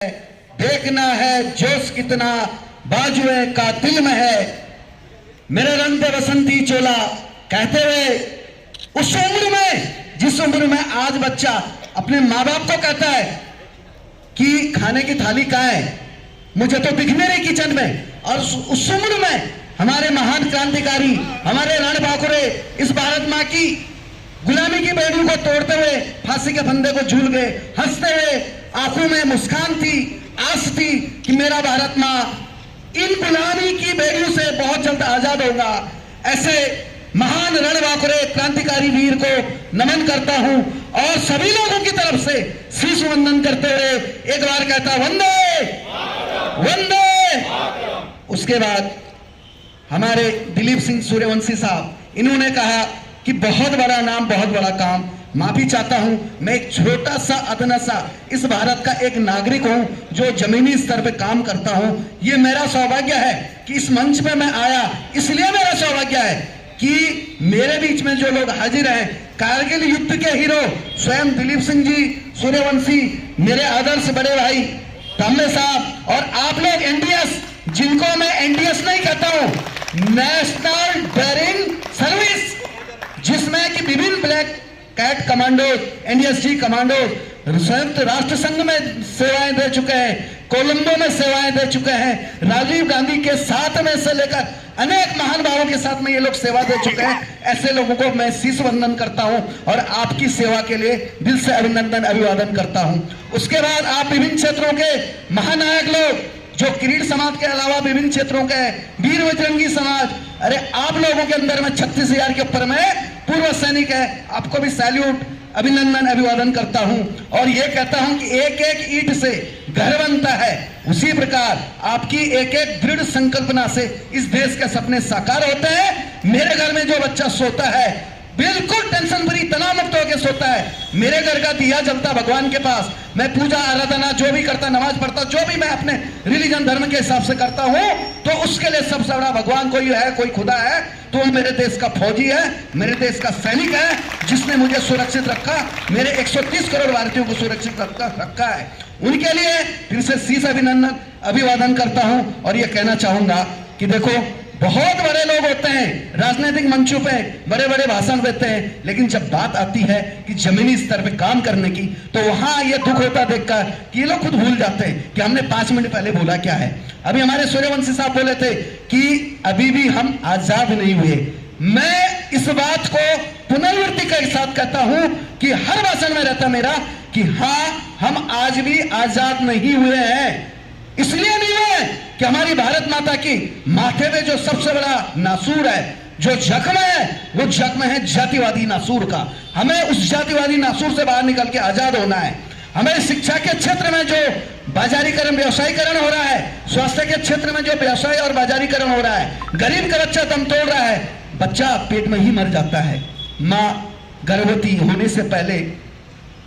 देखना है जोश कितना बाजुए का दिल में है, मेरे रंग दे बसंती चोला। कहते हुए उस उम्र में, जिस उम्र में आज बच्चा अपने माँ बाप को कहता है कि खाने की थाली कहाँ है, मुझे तो दिखने नहीं किचन में। और उस उम्र में हमारे महान क्रांतिकारी, हमारे रणबांकुरे इस भारत माँ की गुलामी की बेड़ियों को तोड़ते हुए फांसी के फंदे को झूल गए। हंसते हुए आंखों में मुस्कान थी, आस थी कि मेरा भारत माँ इन गुलामी की बेड़ियों से बहुत जल्द आजाद होगा। ऐसे महान रणबांकुरे क्रांतिकारी वीर को नमन करता हूं और सभी लोगों की तरफ से शीश वंदन करते हुए एक बार कहता वंदे वंदे। उसके बाद हमारे दिलीप सिंह सूर्यवंशी साहब, इन्होंने कहा कि बहुत बड़ा नाम बहुत बड़ा काम। माफी चाहता हूं, मैं एक छोटा सा अदना सा इस भारत का एक नागरिक हूं जो जमीनी स्तर पे काम करता हूं। ये मेरा सौभाग्य है कि इस मंच पे मैं आया, इसलिए मेरा सौभाग्य है कि मेरे बीच में जो लोग हाजिर हैं, कारगिल युद्ध के हीरो स्वयं दिलीप सिंह जी सूर्यवंशी, मेरे आदर्श बड़े भाई तांबे साहब, और आप लोग एनडीएस, जिनको मैं एनडीएस नहीं कहता हूं, नेशनल डेयरिंग सर्विस, जिसमें कि विभिन्न ब्लैक कैट कमांडो, एनडीएसजी कमांडो संयुक्त राष्ट्र संघ में सेवाएं दे चुके हैं, कोलंबो में सेवाएं दे चुके हैं, राजीव गांधी के साथ में से लेकर अनेक महानुभावों के साथ में ये लोग सेवा दे चुके हैं। ऐसे लोगों को मैं शीश वंदन करता हूं और आपकी सेवा के लिए दिल से अभिनंदन अभिवादन करता हूं। उसके बाद आप विभिन्न क्षेत्रों के महानायक लोग जो किरीट समाज के अलावा विभिन्न क्षेत्रों के वीर बजरंगी समाज, अरे आप लोगों के अंदर में 36,000 के ऊपर में पूर्व सैनिक है, आपको भी सैल्यूट अभिनंदन अभिवादन करता हूं और यह कहता हूं कि एक एक ईंट से घर बनता है, उसी प्रकार आपकी एक एक दृढ़ संकल्पना से इस देश के सपने साकार होते हैं। मेरे घर में जो बच्चा सोता है बिल्कुल टेंशन फ्री, तनाव मुक्त होकर सोता है, मेरे घर का दिया जलता भगवान के पास, मैं पूजा आराधना जो भी करता, नमाज पढ़ता, जो भी मैं अपने रिलीजन धर्म के हिसाब से करता हूं, तो उसके लिए सबसे बड़ा भगवान कोई है, कोई खुदा है, तो मेरे देश का फौजी है, मेरे देश का सैनिक है, जिसने मुझे सुरक्षित रखा, मेरे 130 करोड़ भारतीयों को सुरक्षित रखा है। उनके लिए फिर से शीश अभिनंदन अभिवादन करता हूं और यह कहना चाहूंगा कि देखो, बहुत बड़े लोग होते हैं राजनीतिक मंचों पे, बड़े बड़े भाषण देते हैं, लेकिन जब बात आती है कि जमीनी स्तर पे काम करने की, तो वहां ये दुख होता देखकर कि ये लोग खुद भूल जाते हैं कि हमने 5 मिनट पहले बोला क्या है। अभी हमारे सूर्यवंशी साहब बोले थे कि अभी भी हम आजाद नहीं हुए। मैं इस बात को पुनरावृत्ति के साथ कहता हूं कि हर भाषण में रहता मेरा कि हाँ, हम आज भी आजाद नहीं हुए हैं। इसलिए नहीं हुए कि हमारी भारत माता की माथे में जो सबसे बड़ा नासूर है, जो जख्म है, वो जख्म है जातिवादी नासूर का। हमें उस जातिवादी नासूर से बाहर निकल के आजाद होना है। हमें शिक्षा के क्षेत्र में जो बाजारीकरण, व्यवसायीकरण हो रहा है, स्वास्थ्य के क्षेत्र में जो व्यवसाय और बाजारीकरण हो रहा है, गरीब का बच्चा दम तोड़ रहा है, बच्चा पेट में ही मर जाता है, माँ गर्भवती होने से पहले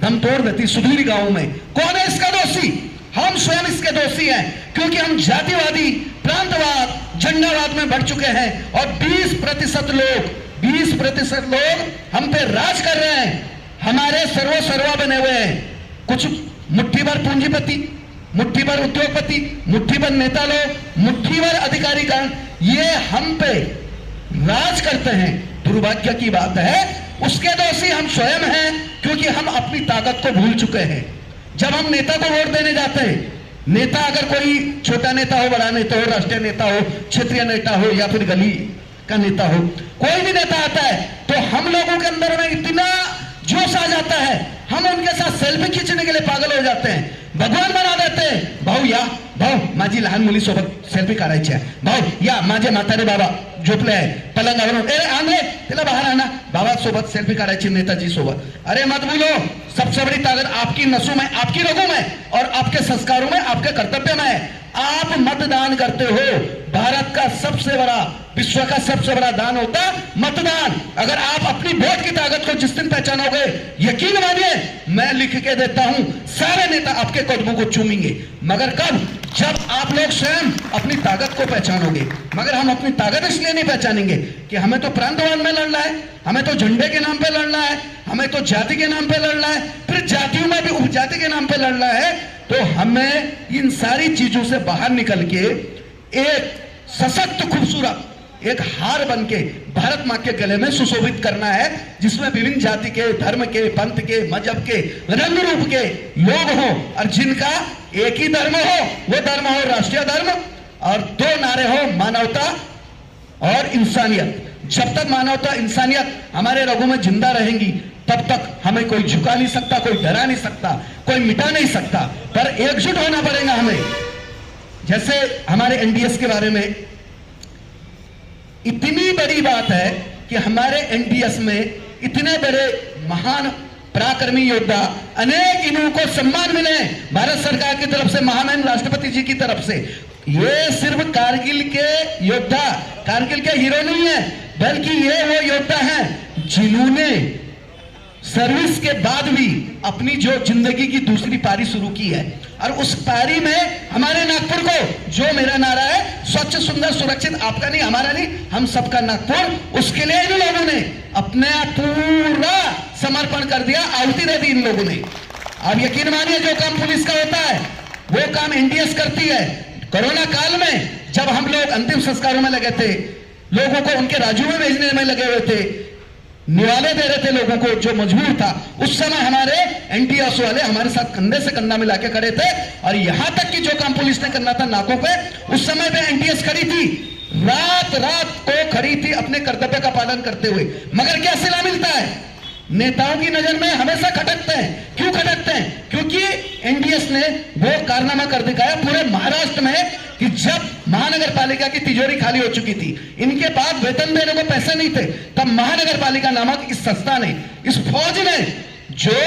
दम तोड़ देती सुदूर गांव में। कौन है इसका दोषी? हम स्वयं इसके दोषी हैं, क्योंकि हम जातिवादी, प्रांतवाद, झंडावाद में बढ़ चुके हैं और 20% लोग हम पे राज कर रहे हैं। हमारे सर्वा बने हुए हैं, कुछ मुट्ठी भर पूंजीपति, मुट्ठी भर उद्योगपति, मुट्ठी भर नेता लोग, मुट्ठी भर अधिकारीगण, ये हम पे राज करते हैं। दुर्भाग्य की बात है, उसके दोषी हम स्वयं हैं, क्योंकि हम अपनी ताकत को भूल चुके हैं। जब हम नेता को वोट देने जाते हैं, नेता अगर कोई छोटा नेता हो, बड़ा नेता हो, राष्ट्रीय नेता हो, क्षेत्रीय नेता हो या फिर गली का नेता हो, कोई भी नेता आता है, तो हम लोगों के अंदर में इतना जोश आ जाता है, हम उनके साथ सेल्फी खींचने के लिए पागल हो जाते हैं, भगवान बना देते हैं। भाऊ माझी लहान मुली सोबत सेल्फी काढायची आहे, भाऊ या माझे म्हातारे बाबा झोपले आहे पलंगावरून, आंधळे त्याला बाहर आना, बाबा सोबत सेल्फी काढायची नेताजी सोबत। अरे मत भूलो, सबसे बड़ी ताकत आपकी नसों में, आपकी रगों में और आपके संस्कारों में, आपके कर्तव्य में है। आप मतदान करते हो, भारत का सबसे बड़ा, विश्व का सबसे बड़ा दान होता मतदान। अगर आप अपनी वोट की ताकत को जिस दिन पहचानोगे, यकीन मानिए मैं लिख के देता हूं, सारे नेता आपके कदमों को चूमेंगे। मगर कब? जब आप लोग स्वयं अपनी ताकत को पहचानोगे। मगर हम अपनी ताकत इसलिए नहीं पहचानेंगे कि हमें तो प्रांतवाद में लड़ना है, हमें तो झंडे के नाम पे लड़ना है, हमें तो जाति के नाम पे लड़ना है, फिर जातियों में भी उपजाति के नाम पे लड़ना है। तो हमें इन सारी चीजों से बाहर निकल के एक सशक्त खूबसूरत एक हार बन के भारत मां के गले में सुशोभित करना है, जिसमें विभिन्न जाति के, धर्म के, पंथ के, मजहब के, रंग रूप के लोग हों और जिनका एक ही धर्म हो, वो धर्म हो राष्ट्रीय धर्म, और दो नारे हो मानवता और इंसानियत। जब तक मानवता इंसानियत हमारे रगों में जिंदा रहेंगी तब तक हमें कोई झुका नहीं सकता, कोई डरा नहीं सकता, कोई मिटा नहीं सकता, पर एकजुट होना पड़ेगा हमें। जैसे हमारे एनडीएस के बारे में इतनी बड़ी बात है कि हमारे एनडीएस में इतने बड़े महान पराक्रमी योद्धा, अनेक इन्हों को सम्मान मिले भारत सरकार की तरफ से, महामहिम राष्ट्रपति जी की तरफ से। ये सिर्फ कारगिल के योद्धा, कारगिल के हीरो नहीं है, बल्कि ये वो योद्धा हैं जिन्होंने सर्विस के बाद भी अपनी जो जिंदगी की दूसरी पारी शुरू की है। और उस पारी में हमारे नागपुर को, जो मेरा नारा है स्वच्छ सुंदर सुरक्षित, आपका नहीं हमारा नहीं, हम सबका नागपुर, उसके लिए इन लोगों ने अपने पूरा समर्पण कर दिया, आहुति दे दी इन लोगों ने। आप यकीन मानिए जो काम पुलिस का होता है वो काम एनडीएस करती है। कोरोना काल में जब हम लोग अंतिम संस्कारों में लगे थे, लोगों को उनके राज्यों में भेजने में लगे हुए थे, निवाले दे रहे थे लोगों को जो मजबूर था, उस समय हमारे एनडीएस वाले हमारे साथ कंधे से कंधा मिला के खड़े थे। और यहां तक कि जो काम पुलिस ने करना था नाकों पे, उस समय पे एनडीएस खड़ी थी, रात रात को खड़ी थी अपने कर्तव्य का पालन करते हुए। मगर क्या सिला मिलता है? नेताओं की नजर में हमेशा खटकते हैं। क्यों खटकते हैं? क्योंकि एनडीएस ने वो कारनामा कर दिखाया पूरे महाराष्ट्र में कि जब महानगर पालिका की तिजोरी खाली हो चुकी थी, इनके पास वेतन देने को पैसे नहीं थे, तब महानगर पालिका नामक इस संस्था ने, इस फौज ने, जो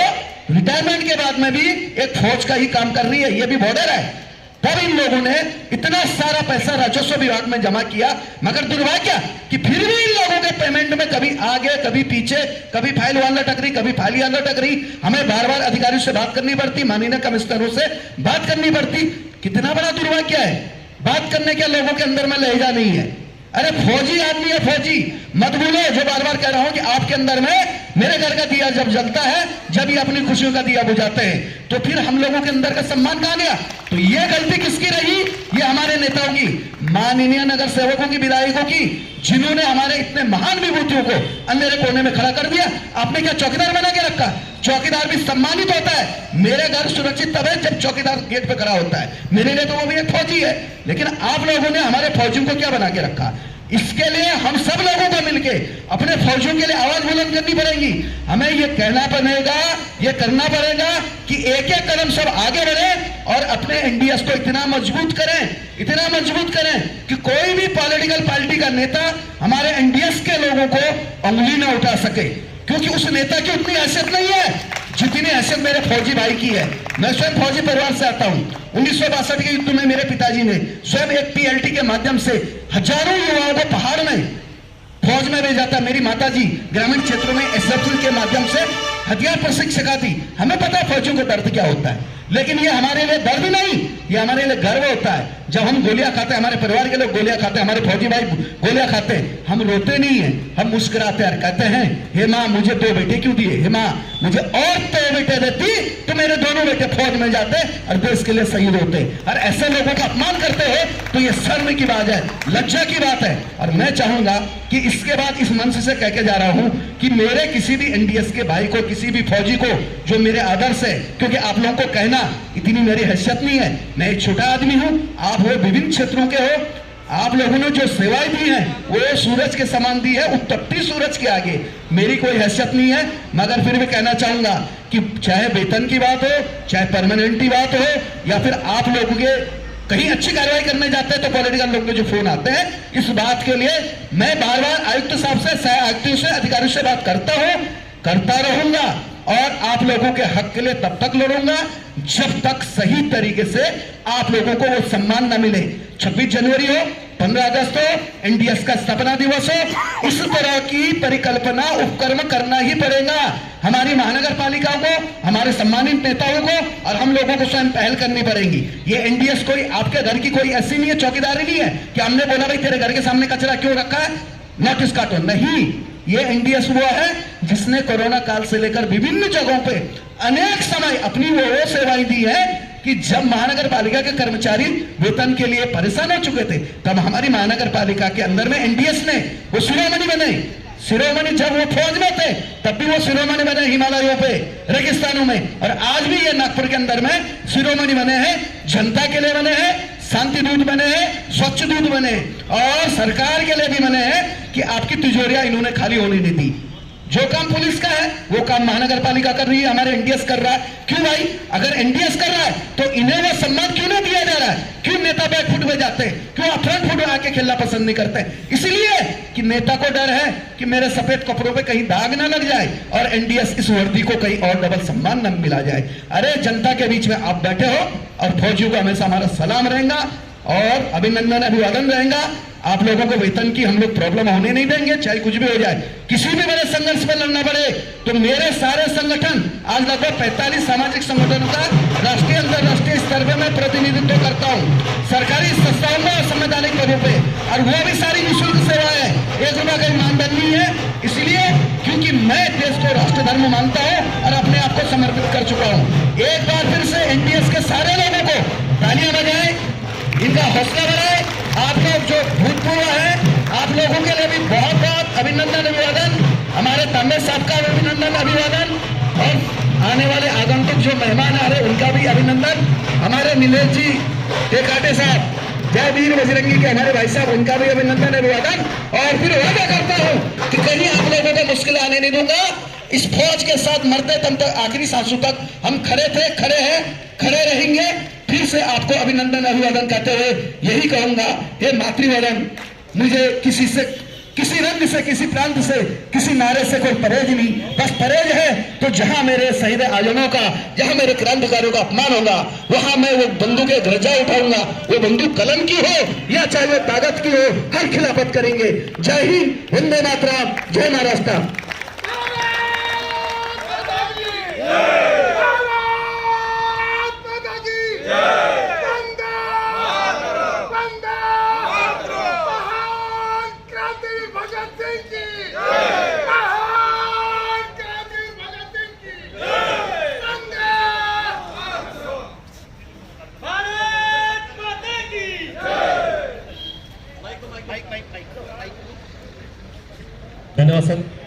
रिटायरमेंट के बाद में भी एक फौज का ही काम कर रही है, ये भी बॉर्डर है, तब इन लोगों ने इतना सारा पैसा राजस्व विभाग में जमा किया। मगर दुर्भाग्य कि फिर भी इन लोगों के पेमेंट में कभी आगे कभी पीछे, कभी फाइल वाल लटक रही, कभी फाइल वाल लटक रही। हमें बार बार अधिकारियों से बात करनी पड़ती, माननीय कमिश्नरों से बात करनी पड़ती। कितना बड़ा दुर्भाग्य है, बात करने के लोगों के अंदर में लहजा नहीं है। अरे फौजी आदमी है, फौजी मत भूलो, जो बार बार कह रहा हूं कि आपके अंदर में मेरे घर का दिया जब जलता है, जब ये अपनी खुशियों का दिया बुझाते हैं, तो फिर हम लोगों के अंदर का सम्मान कहां गया? तो ये गलती किसकी रही? ये हमारे नेताओं की, माननीय नगर सेवकों की, विधायकों की, जिन्होंने हमारे इतने महान विभूतियों को अंधेरे कोने में खड़ा कर दिया। आपने क्या चौकीदार बना के रखा? चौकीदार भी सम्मानित होता है। मेरे घर सुरक्षित तब है जब चौकीदार गेट पे खड़ा होता है, मेरे लिए तो वो भी एक फौजी है। लेकिन आप लोगों ने हमारे फौजियों को क्या बना के रखा? इसके लिए हम सब लोगों को मिलके अपने फौजियों के लिए आवाज बुलंद करनी पड़ेगी। हमें ये कहना पड़ेगा, ये करना पड़ेगा कि एक एक कदम सब आगे बढ़े और अपने एनडीएस को इतना मजबूत करें, इतना मजबूत करें कि कोई भी पॉलिटिकल पार्टी का नेता हमारे एनडीएस के लोगों को उंगली न उठा सके, क्योंकि उस नेता की उतनी हैसियत नहीं है जितनी हैसियत मेरे फौजी भाई की है। मैं स्वयं फौजी परिवार से आता हूं। 1962 के युद्ध में मेरे पिताजी ने स्वयं एक पीएलटी के माध्यम से हजारों युवाओं को पहाड़ में फौज में भेजा था। मेरी माताजी ग्रामीण क्षेत्रों में एसएफसी के माध्यम से हथियार प्रशिक्षिका थी। हमें पता है फौजियों को दर्द क्या होता है, लेकिन ये हमारे लिए दर्द नहीं, ये हमारे लिए गर्व होता है। जब हम गोलियां खाते हैं, हमारे परिवार के लोग गोलियां खाते हैं, हमारे फौजी भाई गोलियां खाते हैं, हम रोते नहीं हैं, हम मुस्कुराते हैं, कहते हैं हे माँ मुझे 2 बेटे क्यों दिए, हे माँ मुझे और 2 बेटे देती तो मेरे दोनों बेटे फौज में जाते और देश के लिए शहीद होते। और ऐसे लोगों का अपमान करते हो तो ये शर्म की बात है, लज्जा की बात है। और मैं चाहूंगा कि इसके बाद इस मंच से कह के जा रहा हूं कि मेरे किसी भी एनडीएस के भाई को, किसी भी फौजी को जो मेरे आदर्श है, क्योंकि आप लोगों को कहना इतनी मेरी हैसियत नहीं है, मैं एक छोटा आदमी हूं, आप हो विभिन्न क्षेत्रों के हो, आप लोगों ने जो सेवाएं दी हैं वो सूरज के समान दी है, उत्तप्ती सूरज के आगे मेरी कोई हैसियत नहीं है। मगर फिर भी कहना चाहूंगा कि चाहे वेतन की बात हो, चाहे परमानेंट की बात हो, या फिर आप लोगों के कहीं अच्छी कार्रवाई करने जाते हैं तो पॉलिटिकल लोग के जो फोन आते हैं, इस बात के लिए मैं बार बार आयुक्त साहब से, सह आयुक्तों से, अधिकारियों से बात करता हूं, करता रहूंगा और आप लोगों के हक के लिए तब तक लड़ूंगा जब तक सही तरीके से आप लोगों को वो सम्मान न मिले। 26 जनवरी हो, 15 अगस्त हो, एनडीएस का स्थापना दिवस हो, इस तरह की परिकल्पना उपक्रम करना ही पड़ेगा हमारी महानगर पालिकाओं को, हमारे सम्मानित नेताओं को, और हम लोगों को स्वयं पहल करनी पड़ेगी। ये एनडीएस कोई आपके घर की कोई ऐसी नहीं है, चौकीदारी नहीं है कि हमने बोला भाई तेरे घर के सामने कचरा क्यों रखा है, नोटिस काटो, नहीं। ये एनडीएस हुआ है जिसने कोरोना काल से लेकर विभिन्न जगहों पे अनेक समय अपनी वो सेवाएं दी है कि कि जब महानगर पालिका के कर्मचारी वेतन के लिए परेशान हो चुके थे, तब हमारी महानगर पालिका के अंदर में एनडीएस ने वो शिरोमणि बने। शिरोमणि जब वो फौज में थे तब भी वो शिरोमणि बने हिमालयों पे, रेगिस्तानों में, और आज भी ये नागपुर के अंदर में शिरोमणि बने हैं, जनता के लिए बने हैं, शांति दूत बने हैं, स्वच्छ दूत बने हैं, और सरकार के लिए भी बने हैं कि आपकी तिजोरियां इन्होंने खाली होने नहीं दी। जो काम पुलिस का है वो काम महानगर पालिका कर रही है, हमारे एनडीएस कर रहा है। क्यों भाई, अगर एनडीएस कर रहा है तो इन्हें वो सम्मान क्यों नहीं दिया जा रहा है? क्यों नेता बैक फुट में जाते हैं? क्यों फ्रंट फुट में आके खेलना पसंद नहीं करते? इसलिए कि नेता को डर है कि मेरे सफेद कपड़ों पे कहीं दाग ना लग जाए और एनडीएस इस वर्दी को कहीं और डबल सम्मान न मिला जाए। अरे जनता के बीच में आप बैठे हो और फौजियों का हमेशा हमारा सलाम रहेगा और अभिनंदन अभिवादन रहेगा। आप लोगों को वेतन की हम लोग प्रॉब्लम होने नहीं देंगे, चाहे कुछ भी हो जाए, किसी भी बड़े संघर्ष में लड़ना पड़े। तो मेरे सारे संगठन, आज लगभग 45 सामाजिक संगठनों का राष्ट्रीय अंतरराष्ट्रीय स्तर पर मैं प्रतिनिधित्व करता हूँ, सरकारी संस्थाओं में और संवैधानिक पदों पे, और वो भी सारी निःशुल्क सेवाएं है, 1 रुपया का मानधन नहीं है। इसलिए क्योंकि मैं देश को राष्ट्र धर्म मानता हूँ और अपने आप को समर्पित कर चुका हूँ। एक बार फिर से एनडीएस के सारे लोगों को तालियां बजाएं, इनका हौसला बढ़ाए। आप लोग जो भूतपूर्व है, आप लोगों के लिए भी बहुत बहुत अभिनंदन अभिवादन, हमारे तांबे साहब का अभिनंदन अभिवादन, और आने वाले आगंतुक जो मेहमान आ रहे उनका भी अभिनंदन। हमारे नीलेश जी टेकाटे साहब, जय वीर बजरंगी के हमारे भाई साहब, उनका भी अभिनंदन अभिवादन। और फिर वादा करता हूं कि कहीं आप लोगों को मुश्किल आने नहीं दूंगा। इस फौज के साथ मरते दम तक, आखिरी सांसों तक हम खड़े थे, खड़े हैं, खड़े रहेंगे। फिर से आपको अभिनंदन अभिवादन करते हुए यही कहूंगा, ये मातृवंदन, मुझे किसी से, किसी रंग से, किसी प्रांत से, किसी नारे से कोई परहेज नहीं। बस परहेज है तो जहां मेरे शहीद आजमों का, जहां मेरे क्रांतिकारियों का अपमान होगा, वहां मैं वो बंदूक गरजा उठाऊंगा। वो बंदूक कलम की हो या चाहे वो ताकत की हो, हर खिलाफत करेंगे। जय हिंद, वंदे मातरम, जय महाराष्ट्र। धन्यवाद सर।